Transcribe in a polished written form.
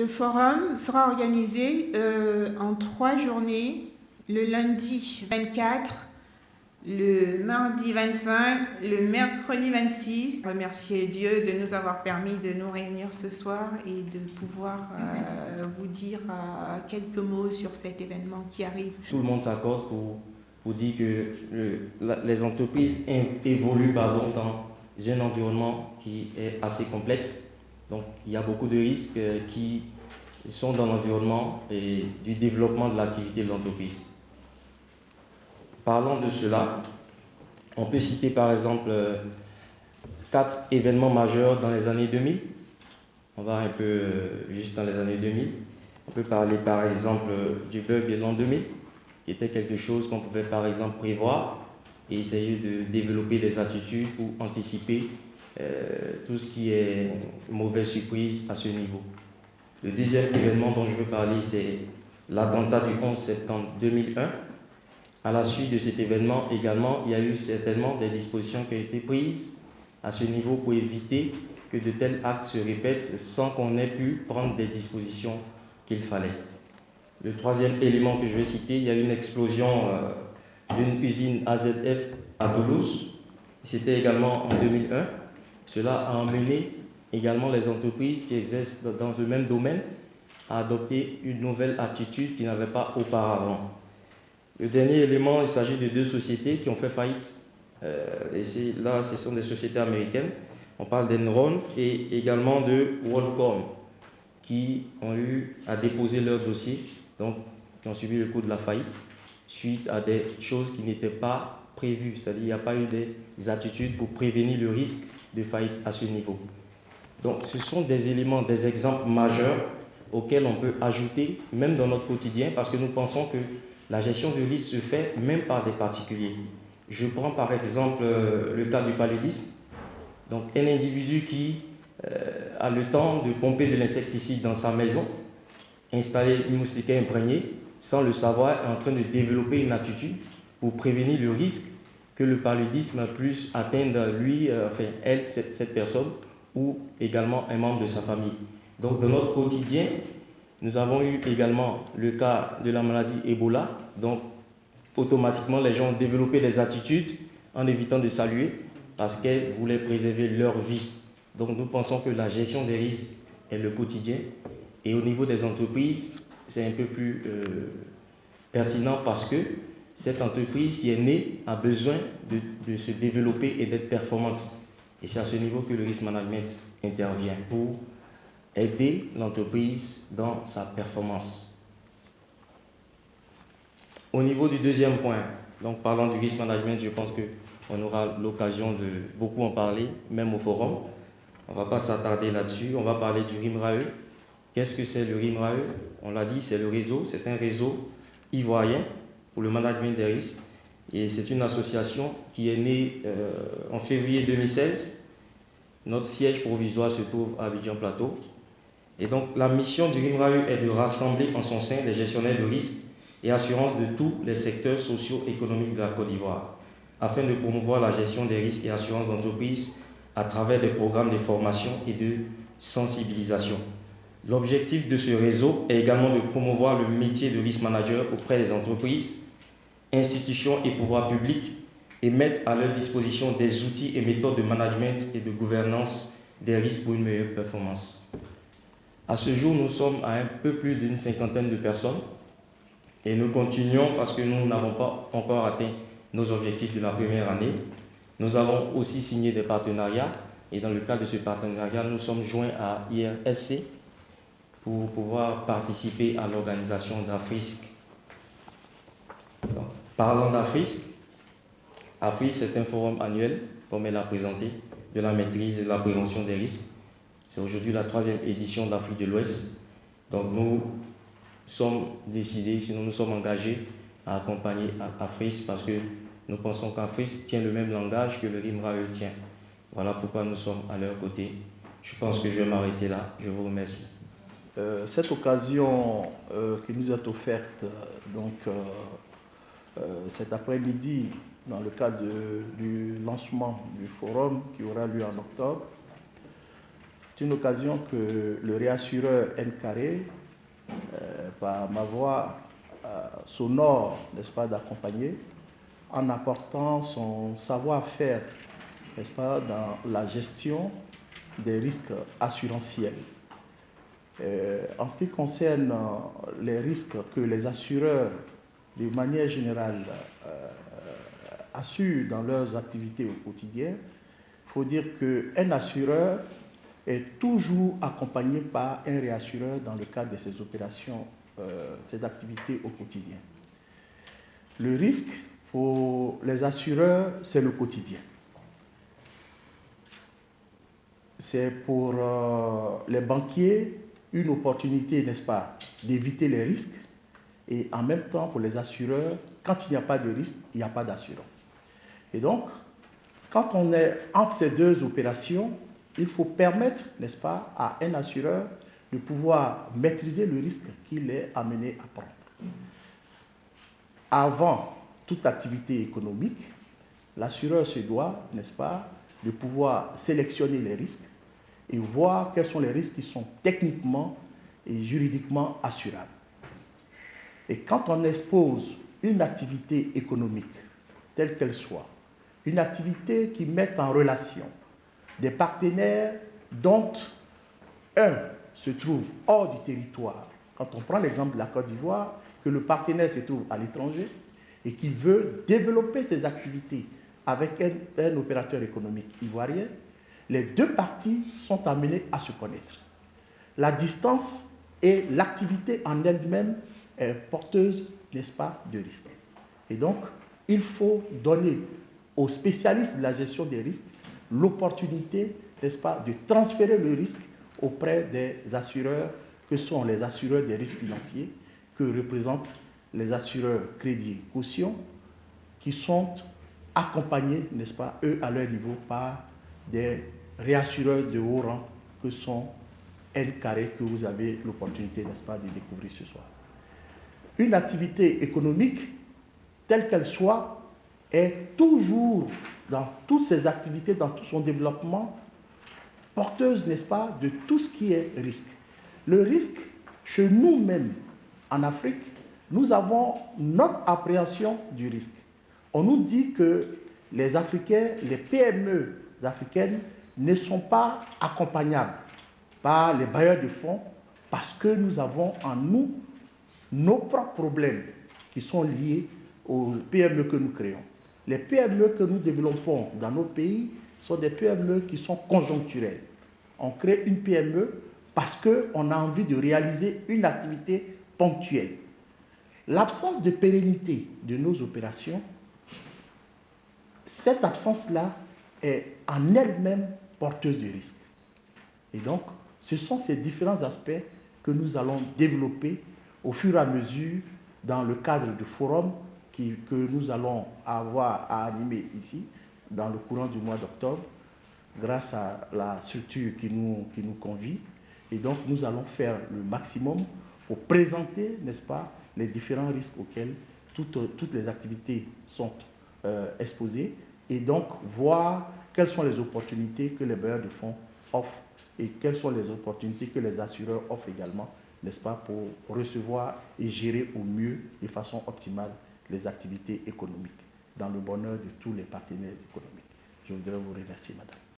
Le forum sera organisé en 3 journées, le lundi 24, le mardi 25, le mercredi 26. Remercier Dieu de nous avoir permis de nous réunir ce soir et de pouvoir vous dire quelques mots sur cet événement qui arrive. Tout le monde s'accorde pour dire que les entreprises évoluent dans un environnement qui est assez complexe. Donc il y a beaucoup de risques qui sont dans l'environnement et du développement de l'activité de l'entreprise. Parlant de cela, on peut citer par exemple 4 événements majeurs dans les années 2000. On va un peu juste dans les années 2000. On peut parler par exemple du bug de l'an 2000, qui était quelque chose qu'on pouvait par exemple prévoir et essayer de développer des attitudes pour anticiper tout ce qui est mauvaise surprise à ce niveau. Le deuxième événement dont je veux parler, c'est l'attentat du 11 septembre 2001. À la suite de cet événement également, il y a eu certainement des dispositions qui ont été prises à ce niveau pour éviter que de tels actes se répètent sans qu'on ait pu prendre des dispositions qu'il fallait. Le troisième élément que je vais citer, il y a eu une explosion d'une usine AZF à Toulouse. C'était également en 2001. Cela a emmené également les entreprises qui exercent dans ce même domaine à adopter une nouvelle attitude qu'ils n'avaient pas auparavant. Le dernier élément, il s'agit de 2 sociétés qui ont fait faillite. Là, ce sont des sociétés américaines. On parle d'Enron et également de WorldCom qui ont eu à déposer leur dossier, donc qui ont subi le coup de la faillite suite à des choses qui n'étaient pas prévues. C'est-à-dire qu'il n'y a pas eu des attitudes pour prévenir le risque de faillite à ce niveau. Donc ce sont des éléments, des exemples majeurs auxquels on peut ajouter, même dans notre quotidien, parce que nous pensons que la gestion de risque se fait même par des particuliers. Je prends par exemple le cas du paludisme. Donc un individu qui a le temps de pomper de l'insecticide dans sa maison, installer une moustiquaire imprégnée, sans le savoir, est en train de développer une attitude pour prévenir le risque que le paludisme puisse atteindre lui, elle, cette personne, ou également un membre de sa famille. Donc dans notre quotidien, nous avons eu également le cas de la maladie Ebola. Donc automatiquement, les gens ont développé des attitudes en évitant de saluer parce qu'elles voulaient préserver leur vie. Donc nous pensons que la gestion des risques est le quotidien. Et au niveau des entreprises, c'est un peu plus pertinent parce que cette entreprise qui est née a besoin de se développer et d'être performante. Et c'est à ce niveau que le risk management intervient pour aider l'entreprise dans sa performance. Au niveau du deuxième point, donc parlant du risk management, je pense qu'on aura l'occasion de beaucoup en parler, même au forum. On ne va pas s'attarder là-dessus, on va parler du RIMRAE. Qu'est-ce que c'est le RIMRAE? On l'a dit, c'est le réseau, c'est un réseau ivoirien pour le management des risques. Et c'est une association qui est née en février 2016. Notre siège provisoire se trouve à Abidjan Plateau. Et donc la mission du RIMRAE est de rassembler en son sein les gestionnaires de risques et assurances de tous les secteurs socio-économiques de la Côte d'Ivoire, afin de promouvoir la gestion des risques et assurances d'entreprise à travers des programmes de formation et de sensibilisation. L'objectif de ce réseau est également de promouvoir le métier de risk manager auprès des entreprises, institutions et pouvoirs publics et mettre à leur disposition des outils et méthodes de management et de gouvernance des risques pour une meilleure performance. À ce jour, nous sommes à un peu plus d'une 50aine de personnes et nous continuons parce que nous n'avons pas encore atteint nos objectifs de la première année. Nous avons aussi signé des partenariats et dans le cadre de ce partenariat, nous sommes joints à IRSC pour pouvoir participer à l'organisation d'Afrisk. Parlant d'Afrisk, c'est un forum annuel, comme elle l'a présenté, de la maîtrise et de la prévention des risques. C'est aujourd'hui la 3e édition d'Afrique de l'Ouest. Donc nous sommes décidés, sinon nous sommes engagés à accompagner Afrisk parce que nous pensons qu'Afrisk tient le même langage que le RIMRAE tient. Voilà pourquoi nous sommes à leur côté. Je pense que je vais m'arrêter là. Je vous remercie. Cette occasion qui nous est offerte cet après-midi dans le cadre du lancement du forum qui aura lieu en octobre C'est une occasion que le réassureur N Carré, par ma voix, s'honore, n'est-ce pas, d'accompagner en apportant son savoir-faire, n'est-ce pas, dans la gestion des risques assurantiels. En ce qui concerne les risques que les assureurs, de manière générale, assurent dans leurs activités au quotidien, il faut dire qu'un assureur est toujours accompagné par un réassureur dans le cadre de ses opérations, ses activités au quotidien. Le risque, pour les assureurs, c'est le quotidien. C'est pour les banquiers une opportunité, n'est-ce pas, d'éviter les risques, et en même temps, pour les assureurs, quand il n'y a pas de risque, il n'y a pas d'assurance. Et donc, quand on est entre ces deux opérations, il faut permettre, n'est-ce pas, à un assureur de pouvoir maîtriser le risque qu'il est amené à prendre. Avant toute activité économique, l'assureur se doit, n'est-ce pas, de pouvoir sélectionner les risques et voir quels sont les risques qui sont techniquement et juridiquement assurables. Et quand on expose une activité économique, telle qu'elle soit, une activité qui met en relation des partenaires dont un se trouve hors du territoire. Quand on prend l'exemple de la Côte d'Ivoire, que le partenaire se trouve à l'étranger et qu'il veut développer ses activités avec un opérateur économique ivoirien, les deux parties sont amenées à se connaître. La distance et l'activité en elle-même est porteuse, n'est-ce pas, de risques. Et donc, il faut donner aux spécialistes de la gestion des risques l'opportunité, n'est-ce pas, de transférer le risque auprès des assureurs, que sont les assureurs des risques financiers, que représentent les assureurs crédit et caution, qui sont accompagnés, n'est-ce pas, eux, à leur niveau, par des réassureurs de haut rang, que sont N Carré, que vous avez l'opportunité, n'est-ce pas, de découvrir ce soir. Une activité économique, telle qu'elle soit, est toujours, dans toutes ses activités, dans tout son développement, porteuse, n'est-ce pas, de tout ce qui est risque. Le risque, chez nous-mêmes, en Afrique, nous avons notre appréhension du risque. On nous dit que les Africains, les PME africaines, ne sont pas accompagnables par les bailleurs de fonds parce que nous avons en nous nos propres problèmes qui sont liés aux PME que nous créons. Les PME que nous développons dans nos pays sont des PME qui sont conjoncturelles. On crée une PME parce qu'on a envie de réaliser une activité ponctuelle. L'absence de pérennité de nos opérations, cette absence-là est en elle-même porteuse de risques. Et donc, ce sont ces différents aspects que nous allons développer au fur et à mesure dans le cadre de forums que nous allons avoir à animer ici dans le courant du mois d'octobre grâce à la structure qui nous convie. Et donc, nous allons faire le maximum pour présenter, n'est-ce pas, les différents risques auxquels toutes les activités sont exposées et donc voir quelles sont les opportunités que les bailleurs de fonds offrent et quelles sont les opportunités que les assureurs offrent également, n'est-ce pas, pour recevoir et gérer au mieux, de façon optimale, les activités économiques, dans le bonheur de tous les partenaires économiques. Je voudrais vous remercier, madame.